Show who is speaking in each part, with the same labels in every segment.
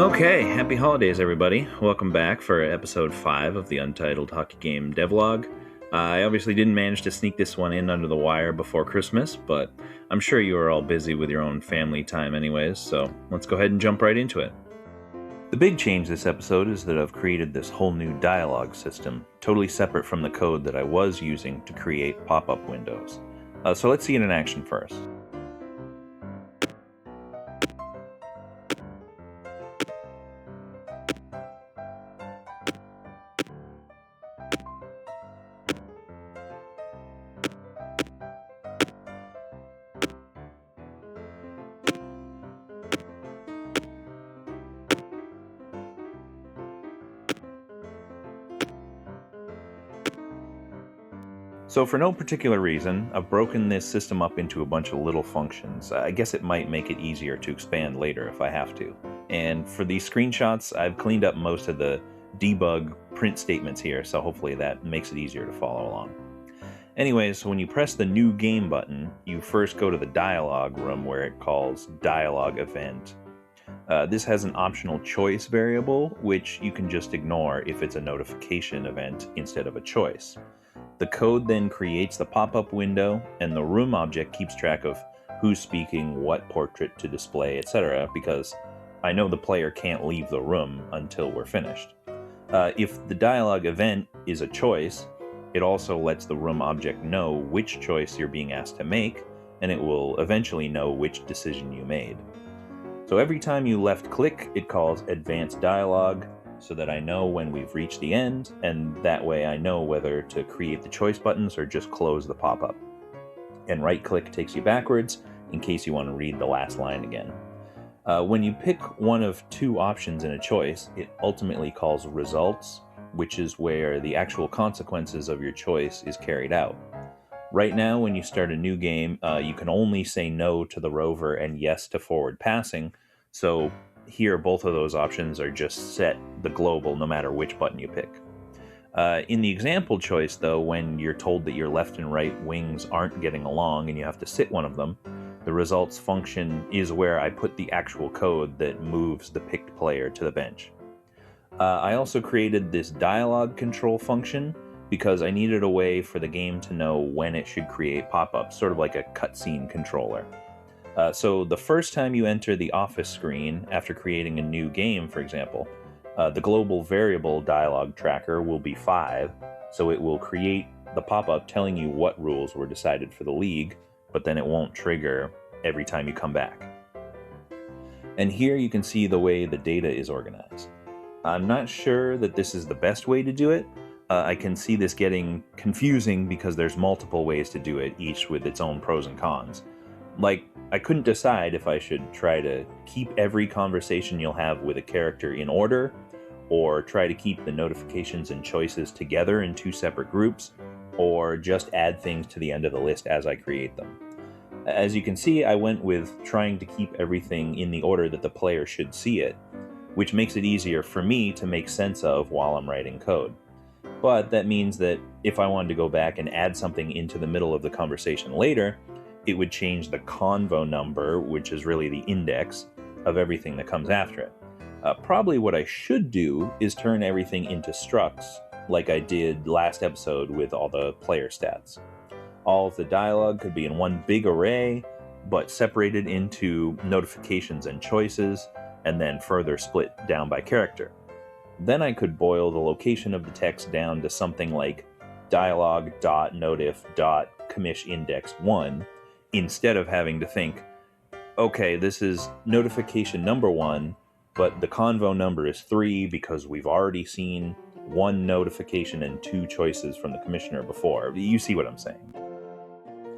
Speaker 1: Okay, happy holidays, everybody. Welcome back for episode 5 of the Untitled Hockey Game devlog. I obviously didn't manage to sneak this one in under the wire before Christmas, but I'm sure you are all busy with your own family time anyways, so let's go ahead and jump right into it. The big change this episode is that I've created this whole new dialogue system, totally separate from the code that I was using to create pop-up windows. So let's see it in action first. So for no particular reason, I've broken this system up into a bunch of little functions. I guess it might make it easier to expand later if I have to. And for these screenshots, I've cleaned up most of the debug print statements here, so hopefully that makes it easier to follow along. Anyways, when you press the New Game button, you first go to the dialog room where it calls Dialog Event. This has an optional choice variable, which you can just ignore if it's a notification event instead of a choice. The code then creates the pop-up window, and the room object keeps track of who's speaking, what portrait to display, etc., because I know the player can't leave the room until we're finished. If the dialog event is a choice, it also lets the room object know which choice you're being asked to make, and it will eventually know which decision you made. So every time you left-click, it calls Advanced Dialog, so that I know when we've reached the end, and that way I know whether to create the choice buttons or just close the pop-up. And right-click takes you backwards, in case you want to read the last line again. When you pick one of two options in a choice, it ultimately calls Results, which is where the actual consequences of your choice is carried out. Right now, when you start a new game, you can only say no to the rover and yes to forward passing, so here both of those options are just set the global no matter which button you pick. In the example choice, though, when you're told that your left and right wings aren't getting along and you have to sit one of them, the results function is where I put the actual code that moves the picked player to the bench. I also created this dialogue control function because I needed a way for the game to know when it should create pop-ups, sort of like a cutscene controller. So the first time you enter the office screen after creating a new game, for example, the global variable dialog tracker will be 5, so it will create the pop-up telling you what rules were decided for the league, but then it won't trigger every time you come back. And here you can see the way the data is organized. I'm not sure that this is the best way to do it. I can see this getting confusing because there's multiple ways to do it, each with its own pros and cons. Like, I couldn't decide if I should try to keep every conversation you'll have with a character in order, or try to keep the notifications and choices together in two separate groups, or just add things to the end of the list as I create them. As you can see, I went with trying to keep everything in the order that the player should see it, which makes it easier for me to make sense of while I'm writing code. But that means that if I wanted to go back and add something into the middle of the conversation later, it would change the convo number, which is really the index, of everything that comes after it. Probably what I should do is turn everything into structs, like I did last episode with all the player stats. All of the dialogue could be in one big array, but separated into notifications and choices, and then further split down by character. Then I could boil the location of the text down to something like dialog.notif.commish_index1, instead of having to think, okay, this is notification number 1, but the convo number is 3 because we've already seen one notification and 2 choices from the commissioner before. You see what I'm saying.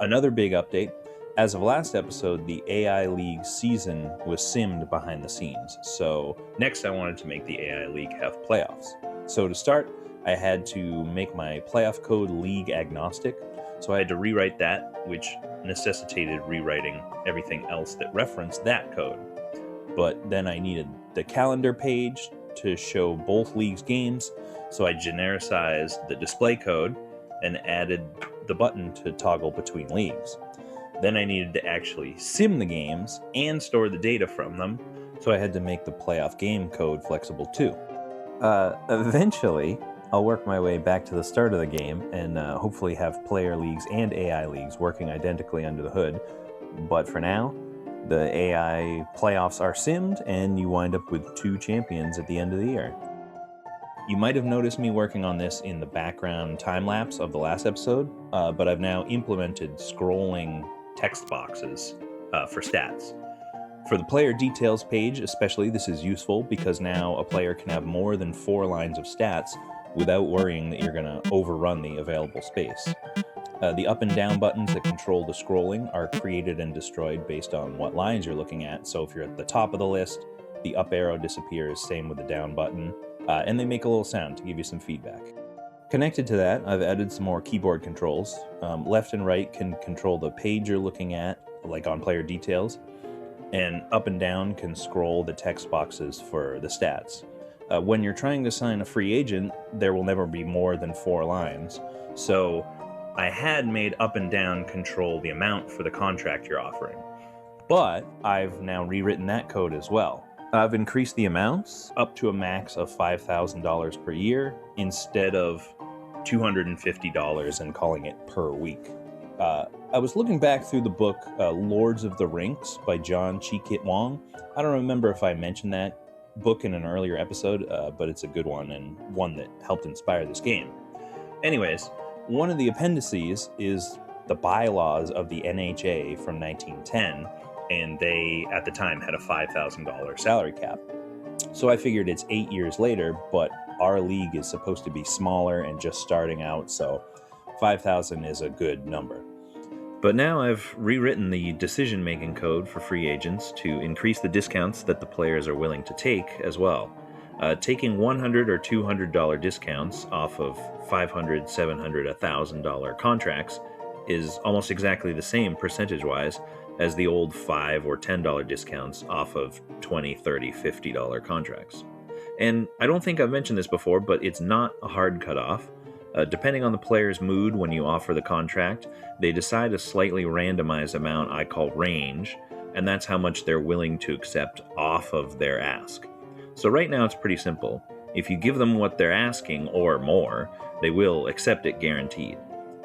Speaker 1: Another big update. As of last episode, the AI League season was simmed behind the scenes, so next I wanted to make the AI League have playoffs. So to start, I had to make my playoff code league agnostic, so I had to rewrite that, which necessitated rewriting everything else that referenced that code. But then I needed the calendar page to show both leagues' games, so I genericized the display code and added the button to toggle between leagues. Then I needed to actually sim the games and store the data from them, so I had to make the playoff game code flexible too. Eventually, I'll work my way back to the start of the game and hopefully have player leagues and AI leagues working identically under the hood. But for now, the AI playoffs are simmed and you wind up with 2 champions at the end of the year. You might have noticed me working on this in the background time-lapse of the last episode, but I've now implemented scrolling text boxes for stats. For the player details page especially, this is useful because now a player can have more than 4 lines of stats without worrying that you're going to overrun the available space. The up and down buttons that control the scrolling are created and destroyed based on what lines you're looking at, so if you're at the top of the list, the up arrow disappears, same with the down button, and they make a little sound to give you some feedback. Connected to that, I've added some more keyboard controls. Left and right can control the page you're looking at, like on player details, and up and down can scroll the text boxes for the stats. When you're trying to sign a free agent, there will never be more than 4 lines, so I had made up and down control the amount for the contract you're offering, but I've now rewritten that code as well. I've increased the amounts up to a max of $5,000 per year instead of $250 and calling it per week. I was looking back through the book Lords of the Rinks by John Chi-Kit Wong. I don't remember if I mentioned that book in an earlier episode, but it's a good one and one that helped inspire this game. Anyways, one of the appendices is the bylaws of the NHA from 1910, and they, at the time, had a $5,000 salary cap. So I figured it's 8 years later, but our league is supposed to be smaller and just starting out, so 5,000 is a good number. But now I've rewritten the decision-making code for free agents to increase the discounts that the players are willing to take as well. Taking $100 or $200 discounts off of $500, $700, $1,000 contracts is almost exactly the same percentage-wise as the old $5 or $10 discounts off of $20, $30, $50 contracts. And I don't think I've mentioned this before, but it's not a hard cutoff. Depending on the player's mood when you offer the contract, they decide a slightly randomized amount I call range, and that's how much they're willing to accept off of their ask. So right now it's pretty simple. If you give them what they're asking or more, they will accept it guaranteed.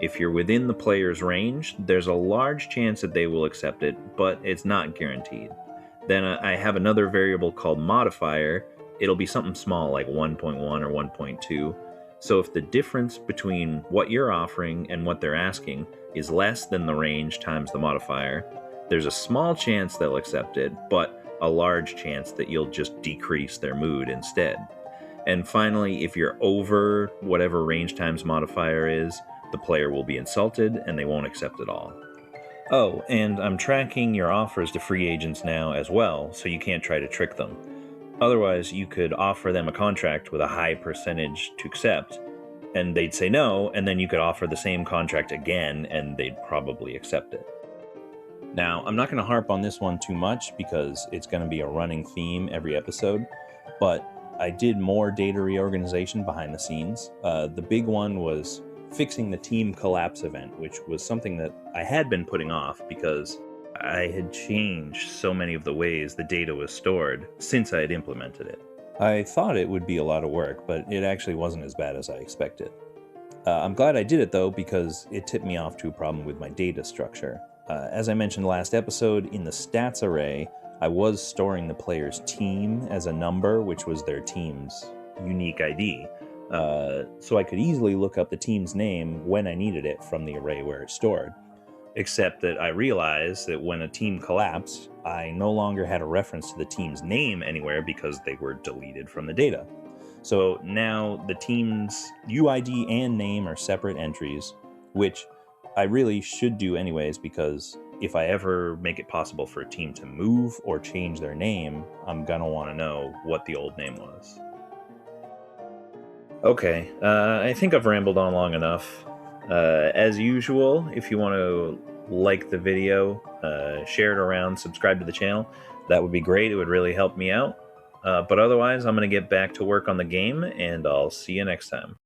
Speaker 1: If you're within the player's range, there's a large chance that they will accept it, but it's not guaranteed. Then I have another variable called modifier. It'll be something small like 1.1 or 1.2. So if the difference between what you're offering and what they're asking is less than the range times the modifier, there's a small chance they'll accept it, but a large chance that you'll just decrease their mood instead. And finally, if you're over whatever range times modifier is, the player will be insulted and they won't accept it all. Oh, and I'm tracking your offers to free agents now as well, so you can't try to trick them. Otherwise, you could offer them a contract with a high percentage to accept, and they'd say no, and then you could offer the same contract again, and they'd probably accept it. Now, I'm not going to harp on this one too much because it's going to be a running theme every episode, but I did more data reorganization behind the scenes. The big one was fixing the team collapse event, which was something that I had been putting off because I had changed so many of the ways the data was stored since I had implemented it. I thought it would be a lot of work, but it actually wasn't as bad as I expected. I'm glad I did it though, because it tipped me off to a problem with my data structure. As I mentioned last episode, in the stats array, I was storing the player's team as a number, which was their team's unique ID. So I could easily look up the team's name when I needed it from the array where it's stored. Except that I realized that when a team collapsed, I no longer had a reference to the team's name anywhere because they were deleted from the data. So now the team's UID and name are separate entries, which I really should do anyways, because if I ever make it possible for a team to move or change their name, I'm gonna want to know what the old name was. Okay, I think I've rambled on long enough. As usual, if you want to like the video, share it around, subscribe to the channel, that would be great. It would really help me out. But otherwise, I'm going to get back to work on the game, and I'll see you next time.